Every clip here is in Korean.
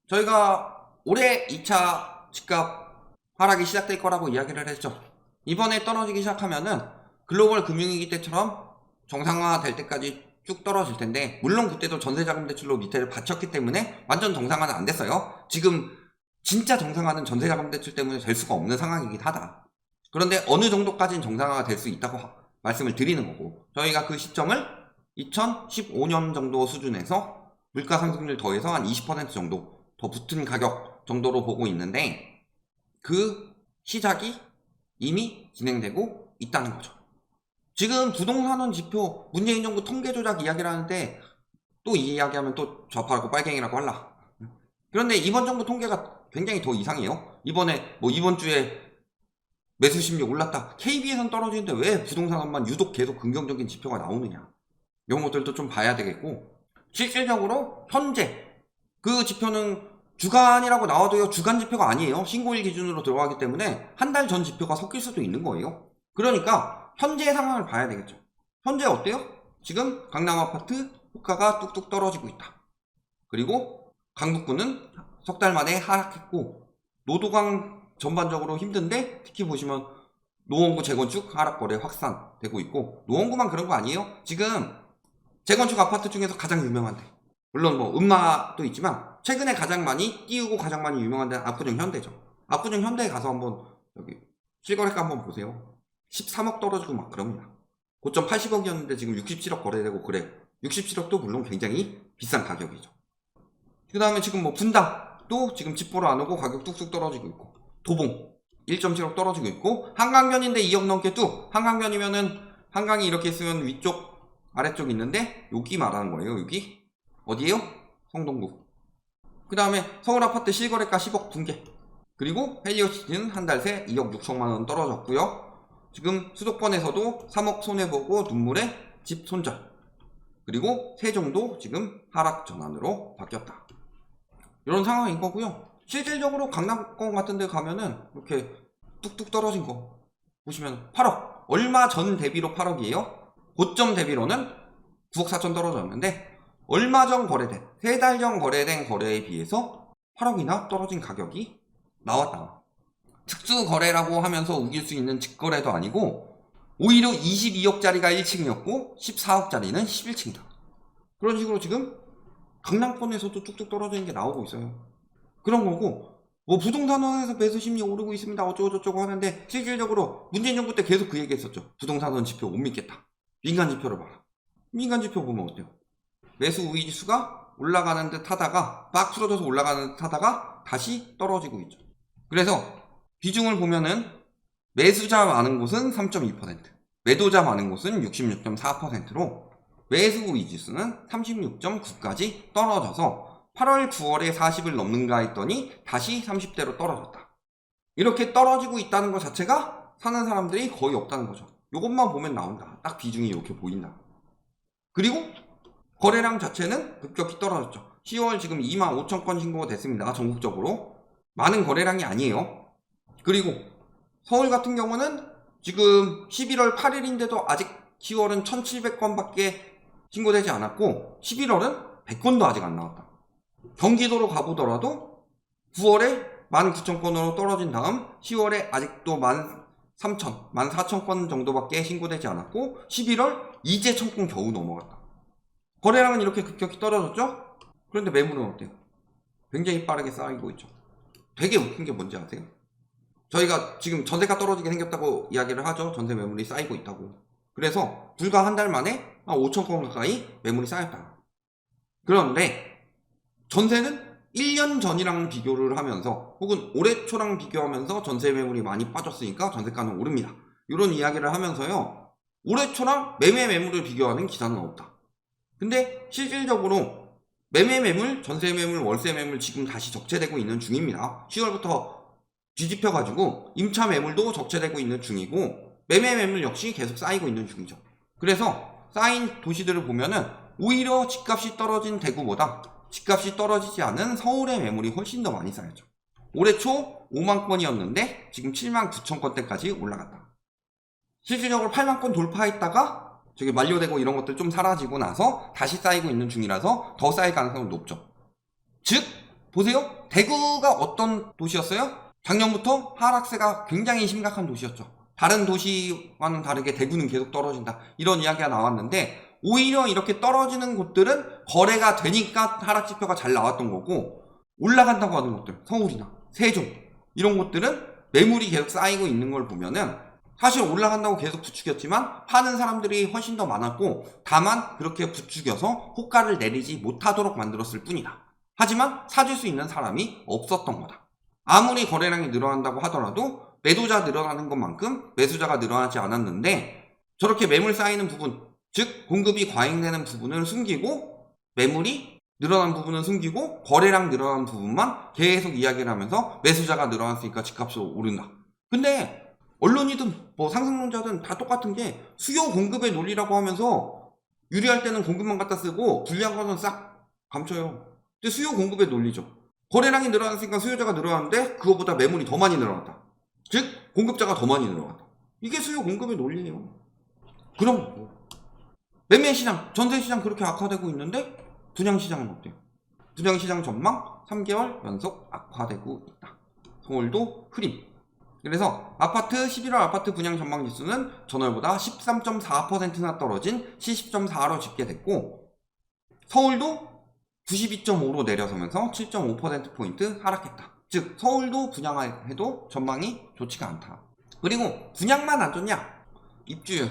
저희가 올해 2차 집값 하락이 시작될 거라고 이야기를 했죠. 이번에 떨어지기 시작하면은 글로벌 금융위기 때처럼 정상화 될 때까지 쭉 떨어질 텐데, 물론 그때도 전세자금 대출로 밑에를 받쳤기 때문에 완전 정상화는 안 됐어요. 지금 진짜 정상화는 전세자금 대출 때문에 될 수가 없는 상황이긴 하다. 그런데 어느 정도까지는 정상화가 될 수 있다고 말씀을 드리는 거고, 저희가 그 시점을 2015년 정도 수준에서 물가 상승률 더해서 한 20% 정도 더 붙은 가격 정도로 보고 있는데, 그 시작이 이미 진행되고 있다는 거죠. 지금 부동산은 지표, 문재인 정부 통계 조작 이야기를 하는데 또 이 이야기하면 또 좌파라고 빨갱이라고 할라. 그런데 이번 정부 통계가 굉장히 더 이상해요. 이번에 이번 주에 매수 심리 올랐다, KB에선 떨어지는데 왜 부동산만 유독 계속 긍정적인 지표가 나오느냐, 이런 것들도 좀 봐야 되겠고, 실질적으로 현재 그 지표는 주간이라고 나와도요, 주간 지표가 아니에요. 신고일 기준으로 들어가기 때문에 한 달 전 지표가 섞일 수도 있는 거예요. 그러니까 현재의 상황을 봐야 되겠죠. 현재 어때요? 지금 강남 아파트 호가가 뚝뚝 떨어지고 있다. 그리고 강북구는 석 달 만에 하락했고, 노도강 전반적으로 힘든데 특히 보시면 노원구 재건축 하락 거래 확산되고 있고, 노원구만 그런 거 아니에요. 지금 재건축 아파트 중에서 가장 유명한데, 물론 음마도 있지만 최근에 가장 많이 띄우고 가장 많이 유명한 데는 압구정 현대죠. 압구정 현대에 가서 한번 여기 실거래가 한번 보세요. 13억 떨어지고 막 그럽니다. 고점 80억이었는데 지금 67억 거래되고 그래요. 67억도 물론 굉장히 비싼 가격이죠. 그 다음에 지금 분당도 지금 집 보러 안 오고 가격 뚝뚝 떨어지고 있고, 도봉 1.7억 떨어지고 있고, 한강변인데 2억 넘게 뚝. 한강변이면은 한강이 이렇게 있으면 위쪽 아래쪽 있는데 여기 말하는 거예요. 여기 어디에요? 성동구. 그 다음에 서울 아파트 실거래가 10억 붕괴. 그리고 헬리오시티는 한 달 새 2억 6천만원 떨어졌고요. 지금 수도권에서도 3억 손해보고 눈물의 집 손절. 그리고 세종도 지금 하락 전환으로 바뀌었다. 이런 상황인 거고요. 실질적으로 강남권 같은 데 가면은 이렇게 뚝뚝 떨어진 거 보시면 8억. 얼마 전 대비로 8억이에요. 고점 대비로는 9억 4천 떨어졌는데, 얼마 전 거래된, 3달 전 거래된 거래에 비해서 8억이나 떨어진 가격이 나왔다. 특수 거래라고 하면서 우길 수 있는 직거래도 아니고, 오히려 22억짜리가 1층이었고 14억짜리는 11층이다. 그런 식으로 지금 강남권에서도 뚝뚝 떨어지는 게 나오고 있어요. 그런 거고, 부동산원에서 매수 심리 오르고 있습니다 어쩌고저쩌고 하는데, 실질적으로 문재인 정부 때 계속 그 얘기 했었죠. 부동산원 지표 못 믿겠다. 민간 지표를 봐라. 민간 지표 보면 어때요? 매수 우위 지수가 올라가는 듯 하다가 빡 풀어져서 올라가는 듯 하다가 다시 떨어지고 있죠. 그래서 비중을 보면은 매수자 많은 곳은 3.2%, 매도자 많은 곳은 66.4%로 매수 우위 지수는 36.9까지 떨어져서 8월 9월에 40을 넘는가 했더니 다시 30대로 떨어졌다. 이렇게 떨어지고 있다는 것 자체가 사는 사람들이 거의 없다는 거죠. 이것만 보면 나온다. 딱 비중이 이렇게 보인다. 그리고 거래량 자체는 급격히 떨어졌죠. 10월 지금 25,000건 신고가 됐습니다. 전국적으로. 많은 거래량이 아니에요. 그리고 서울 같은 경우는 지금 11월 8일인데도 아직 10월은 1,700건밖에 신고되지 않았고 11월은 100건도 아직 안 나왔다. 경기도로 가보더라도 9월에 19,000건으로 떨어진 다음 10월에 아직도 13,000, 14,000건 정도밖에 신고되지 않았고 11월 이제 1,000건 겨우 넘어갔다. 거래량은 이렇게 급격히 떨어졌죠? 그런데 매물은 어때요? 굉장히 빠르게 쌓이고 있죠. 되게 웃긴 게 뭔지 아세요? 저희가 지금 전세가 떨어지게 생겼다고 이야기를 하죠. 전세 매물이 쌓이고 있다고. 그래서 불과 한 달 만에 5,000건 가까이 매물이 쌓였다. 그런데 전세는 1년 전이랑 비교를 하면서 혹은 올해 초랑 비교하면서 전세 매물이 많이 빠졌으니까 전세가는 오릅니다. 이런 이야기를 하면서요, 올해 초랑 매매 매물을 비교하는 기사는 없다. 근데 실질적으로 매매 매물, 전세 매물, 월세 매물 지금 다시 적체되고 있는 중입니다. 10월부터 뒤집혀가지고 임차 매물도 적체되고 있는 중이고, 매매 매물 역시 계속 쌓이고 있는 중이죠. 그래서 쌓인 도시들을 보면은 오히려 집값이 떨어진 대구보다 집값이 떨어지지 않은 서울의 매물이 훨씬 더 많이 쌓였죠. 올해 초 5만 건이었는데 지금 7만 9천 건대까지 올라갔다. 실질적으로 8만 건 돌파했다가 저기 만료되고 이런 것들 좀 사라지고 나서 다시 쌓이고 있는 중이라서 더 쌓일 가능성은 높죠. 즉 보세요. 대구가 어떤 도시였어요? 작년부터 하락세가 굉장히 심각한 도시였죠. 다른 도시와는 다르게 대구는 계속 떨어진다, 이런 이야기가 나왔는데, 오히려 이렇게 떨어지는 곳들은 거래가 되니까 하락지표가 잘 나왔던 거고, 올라간다고 하는 곳들, 서울이나 세종 이런 곳들은 매물이 계속 쌓이고 있는 걸 보면은 사실 올라간다고 계속 부추겼지만 파는 사람들이 훨씬 더 많았고, 다만 그렇게 부추겨서 호가를 내리지 못하도록 만들었을 뿐이다. 하지만 사줄 수 있는 사람이 없었던 거다. 아무리 거래량이 늘어난다고 하더라도 매도자 늘어나는 것만큼 매수자가 늘어나지 않았는데, 저렇게 매물 쌓이는 부분, 즉 공급이 과잉되는 부분을 숨기고 매물이 늘어난 부분은 숨기고 거래량 늘어난 부분만 계속 이야기를 하면서 매수자가 늘어났으니까 집값이 오른다. 근데 언론이든 뭐 상승론자든 다 똑같은 게, 수요 공급의 논리라고 하면서 유리할 때는 공급만 갖다 쓰고 불리한 거는 싹 감춰요. 근데 수요 공급의 논리죠. 거래량이 늘어났으니까 수요자가 늘어났는데 그거보다 매물이 더 많이 늘어났다. 즉 공급자가 더 많이 늘어났다. 이게 수요 공급의 논리예요. 그럼 매매시장, 전세시장 그렇게 악화되고 있는데 분양시장은 어때요? 분양시장 전망 3개월 연속 악화되고 있다. 서울도 흐림. 그래서 아파트 11월 아파트 분양 전망 지수는 전월보다 13.4%나 떨어진 70.4로 집계됐고, 서울도 92.5로 내려서면서 7.5%포인트 하락했다. 즉 서울도 분양해도 전망이 좋지가 않다. 그리고 분양만 안 좋냐? 입주율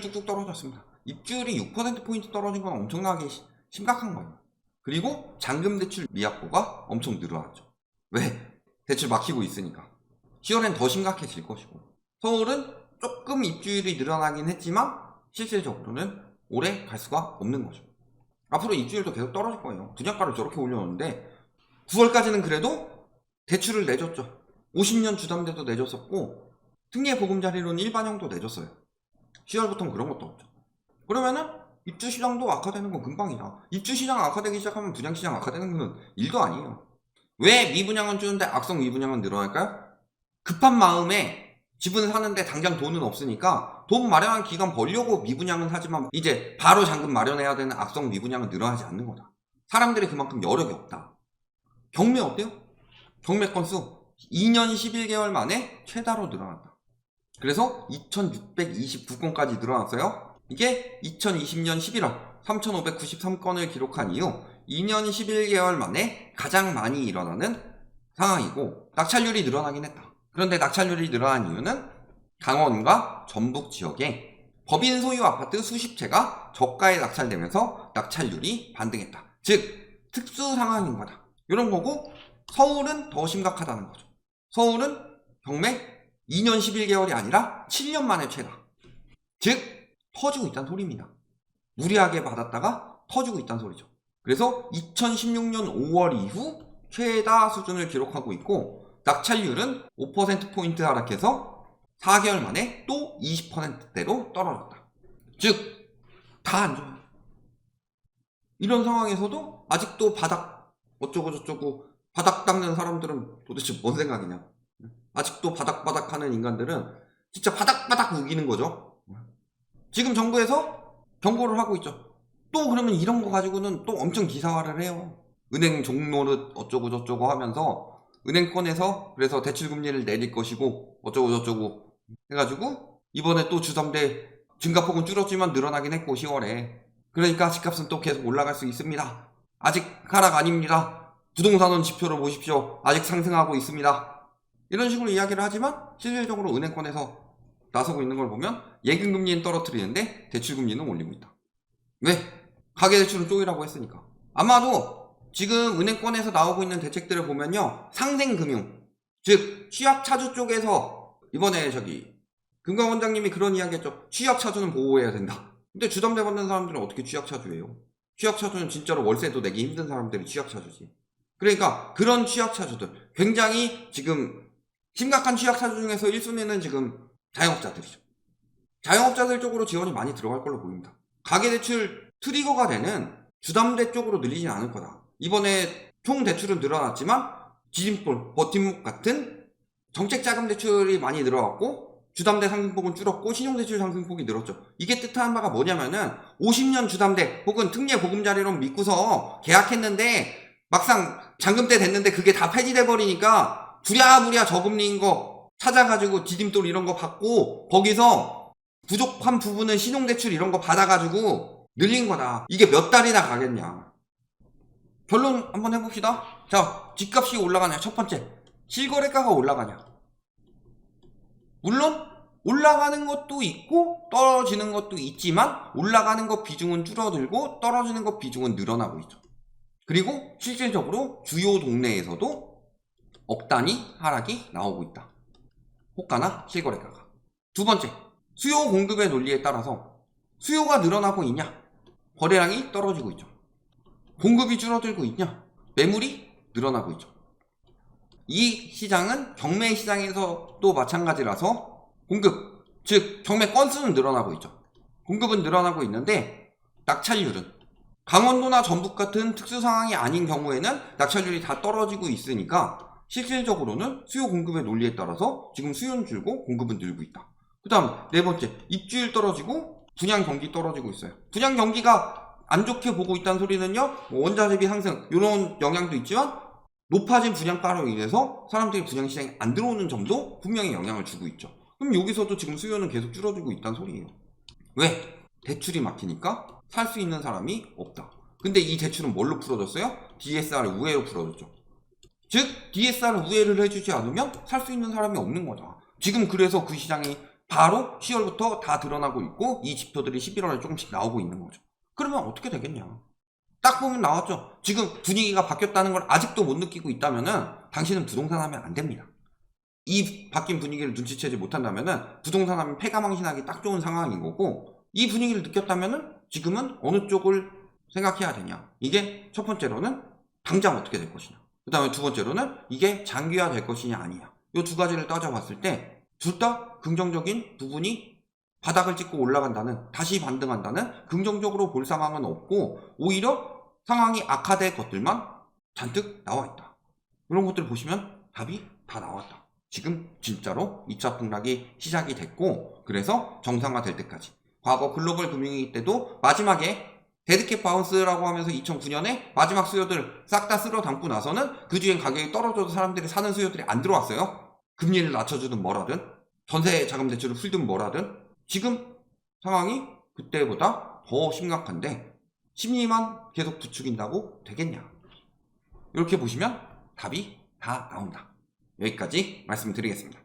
뚝뚝 떨어졌습니다. 입주율이 6%포인트 떨어진 건 엄청나게 심각한 거예요. 그리고 잔금대출 미약보가 엄청 늘어났죠. 왜? 대출 막히고 있으니까. 10월엔 더 심각해질 것이고, 서울은 조금 입주율이 늘어나긴 했지만 실질적으로는 오래 갈 수가 없는 거죠. 앞으로 입주율도 계속 떨어질 거예요. 분양가를 저렇게 올려놓는데 9월까지는 그래도 대출을 내줬죠. 50년 주담대도 내줬었고 특례 보금자리로는 일반형도 내줬어요. 10월부터는 그런 것도 없죠. 그러면은 입주시장도 악화되는 건 금방이야. 입주시장 악화되기 시작하면 분양시장 악화되는 건 일도 아니에요. 왜 미분양은 주는데 악성 미분양은 늘어날까요? 급한 마음에 집은 사는데 당장 돈은 없으니까 돈 마련한 기간 벌려고 미분양은 하지만 이제 바로 잔금 마련해야 되는 악성 미분양은 늘어나지 않는 거다. 사람들이 그만큼 여력이 없다. 경매 어때요? 경매 건수 2년 11개월 만에 최다로 늘어났다. 그래서 2629건까지 늘어났어요. 이게 2020년 11월 3593건을 기록한 이후 2년 11개월 만에 가장 많이 일어나는 상황이고, 낙찰률이 늘어나긴 했다. 그런데 낙찰률이 늘어난 이유는 강원과 전북 지역에 법인 소유 아파트 수십 채가 저가에 낙찰되면서 낙찰률이 반등했다. 즉 특수 상황인 거다. 이런 거고, 서울은 더 심각하다는 거죠. 서울은 경매 2년 11개월이 아니라 7년 만에 최다. 즉 터지고 있다는 소리입니다. 무리하게 받았다가 터지고 있다는 소리죠. 그래서 2016년 5월 이후 최다 수준을 기록하고 있고, 낙찰률은 5%포인트 하락해서 4개월 만에 또 20%대로 떨어졌다. 즉 다 안 좋아요. 이런 상황에서도 아직도 바닥 어쩌고 저쩌고 바닥 닦는 사람들은 도대체 뭔 생각이냐. 아직도 바닥바닥 하는 인간들은 진짜 바닥바닥 우기는 거죠. 지금 정부에서 경고를 하고 있죠. 또 그러면 이런 거 가지고는 또 엄청 기사화를 해요. 은행 종노릇 어쩌고 저쩌고 하면서 은행권에서 그래서 대출금리를 내릴 것이고 어쩌고 저쩌고 해가지고 이번에 또 주담대 증가폭은 줄었지만 늘어나긴 했고 10월에. 그러니까 집값은 또 계속 올라갈 수 있습니다. 아직 하락 아닙니다. 부동산원 지표를 보십시오. 아직 상승하고 있습니다. 이런 식으로 이야기를 하지만 실질적으로 은행권에서 나서고 있는 걸 보면 예금금리는 떨어뜨리는데 대출금리는 올리고 있다. 왜? 가계대출은 쪼이라고 했으니까. 아마도 지금 은행권에서 나오고 있는 대책들을 보면요, 상생금융, 즉 취약차주 쪽에서 이번에 금감원장님이 그런 이야기 했죠. 취약차주는 보호해야 된다. 근데 주담대 받는 사람들은 어떻게 취약차주예요? 취약차주는 진짜로 월세도 내기 힘든 사람들이 취약차주지. 그러니까 그런 취약차주들, 굉장히 지금 심각한 취약차주 중에서 1순위는 지금 자영업자들이죠. 자영업자들 쪽으로 지원이 많이 들어갈 걸로 보입니다. 가계대출 트리거가 되는 주담대 쪽으로 늘리진 않을 거다. 이번에 총 대출은 늘어났지만 지진볼, 버팀목 같은 정책자금 대출이 많이 늘어났고 주담대 상승폭은 줄었고 신용대출 상승폭이 늘었죠. 이게 뜻하는 바가 뭐냐면은 50년 주담대 혹은 특례 보금자리론 믿고서 계약했는데 막상 잔금때 됐는데 그게 다 폐지돼 버리니까 부랴부랴 저금리인 거 찾아가지고 디딤돌 이런 거 받고 거기서 부족한 부분은 신용대출 이런 거 받아가지고 늘린 거다. 이게 몇 달이나 가겠냐. 결론 한번 해봅시다. 자, 집값이 올라가냐. 첫 번째, 실거래가가 올라가냐. 물론 올라가는 것도 있고 떨어지는 것도 있지만 올라가는 것 비중은 줄어들고 떨어지는 것 비중은 늘어나고 있죠. 그리고 실질적으로 주요 동네에서도 억 단위 하락이 나오고 있다. 호가나 실거래가가. 두 번째, 수요 공급의 논리에 따라서 수요가 늘어나고 있냐? 거래량이 떨어지고 있죠. 공급이 줄어들고 있냐? 매물이 늘어나고 있죠. 이 시장은 경매 시장에서도 마찬가지라서 공급, 즉 경매 건수는 늘어나고 있죠. 공급은 늘어나고 있는데 낙찰률은 강원도나 전북 같은 특수 상황이 아닌 경우에는 낙찰률이 다 떨어지고 있으니까 실질적으로는 수요 공급의 논리에 따라서 지금 수요는 줄고 공급은 늘고 있다. 그 다음 네 번째, 입주율 떨어지고 분양 경기 떨어지고 있어요. 분양 경기가 안 좋게 보고 있다는 소리는요, 원자 재비 상승 이런 영향도 있지만 높아진 분양가로 인해서 사람들이 분양시장에 안 들어오는 점도 분명히 영향을 주고 있죠. 그럼 여기서도 지금 수요는 계속 줄어들고 있다는 소리예요. 왜? 대출이 막히니까 살 수 있는 사람이 없다. 근데 이 대출은 뭘로 풀어졌어요? DSR 우회로 풀어졌죠. 즉 DSR 우회를 해주지 않으면 살 수 있는 사람이 없는 거다. 지금 그래서 그 시장이 바로 10월부터 다 드러나고 있고 이 지표들이 11월에 조금씩 나오고 있는 거죠. 그러면 어떻게 되겠냐. 딱 보면 나왔죠. 지금 분위기가 바뀌었다는 걸 아직도 못 느끼고 있다면은 당신은 부동산 하면 안 됩니다. 이 바뀐 분위기를 눈치채지 못한다면은 부동산 하면 패가망신하기 딱 좋은 상황인 거고, 이 분위기를 느꼈다면은 지금은 어느 쪽을 생각해야 되냐. 이게 첫 번째로는 당장 어떻게 될 것이냐. 그 다음에 두 번째로는 이게 장기화 될 것이냐 아니냐. 이 두 가지를 따져봤을 때 둘 다 긍정적인 부분이 바닥을 찍고 올라간다는, 다시 반등한다는 긍정적으로 볼 상황은 없고 오히려 상황이 악화될 것들만 잔뜩 나와 있다. 이런 것들을 보시면 답이 다 나왔다. 지금 진짜로 2차 폭락이 시작이 됐고, 그래서 정상화될 때까지, 과거 글로벌 금융위기 때도 마지막에 데드캣 바운스라고 하면서 2009년에 마지막 수요들 싹 다 쓸어 담고 나서는 그 뒤엔 가격이 떨어져도 사람들이 사는 수요들이 안 들어왔어요. 금리를 낮춰주든 뭐라든, 전세 자금 대출을 풀든 뭐라든. 지금 상황이 그때보다 더 심각한데 심리만 계속 부추긴다고 되겠냐. 이렇게 보시면 답이 다 나온다. 여기까지 말씀드리겠습니다.